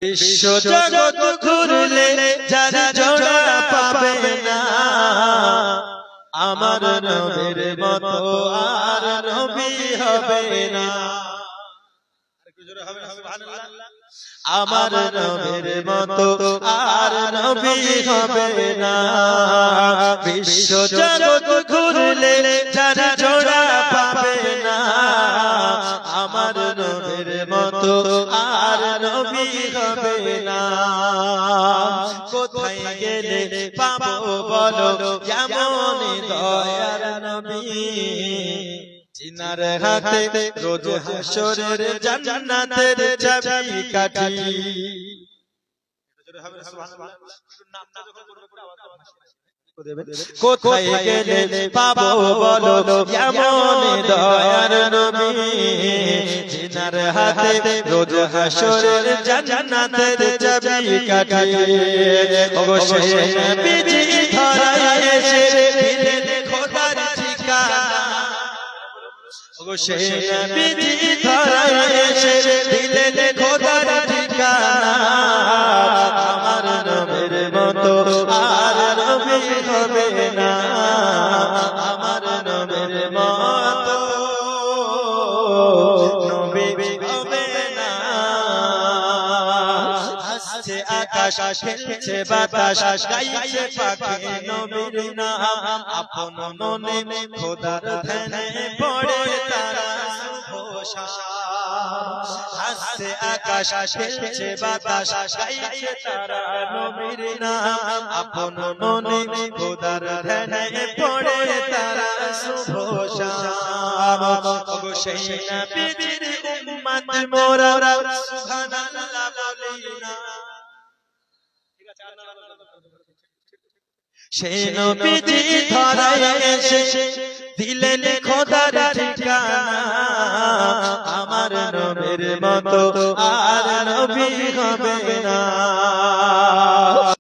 বিশ্ব জগৎ ঘুরলে যারা জোড়া পাবে না, আমার নবীর মতো আর নবী হবে না। আমার নবীর মতো আর নবী হবে না। বিশ্ব জগৎ ঘুরলে যারা জোড়া পাবে না, আমার নবীর মতো আর নবী হবে না। কোথায় গেলে পাবো বলো কেমন দয়ার নবী, চিনার হাতে রোজ হাসরের জান্নাতের চাবি কাঠি। কোথায় গেলে পাবো বলো কেমন দয়ার নবী, চিনার হাতে রোজ হাসরের জান্নাতের চাবি কাঠি। অবশ্যই নবীজি ধরায় এসে দিলেন খোদার ঠিকানা, অবশ্যই নবীজি ধরায় এসে দিলেন খোদার ঠিকানা। আমার নবীর মতো আর নবী হবে না, আমার নবীর মতো নবী হবে না। আসছে আকাশ খেলছে বাতাস, গাইছে পাখি নবীর নাম, আপন মনে খোদার ধ্যানে পড়ে তারা আসছে আকাশ খেলছে বাতাস, গাইছে তারা নবীর নাম, আপন মনে খোদার ধ্যানে পড়ে তারা শুভ শাম। অবশ্যই নবীর উম্মত মোরা সুবহানাল্লাহ বলি না। সেই নবীজি ধরায় এসে দিলেন খোদার ঠিকানা, আমার নবীর মতো আর নবী হবে না।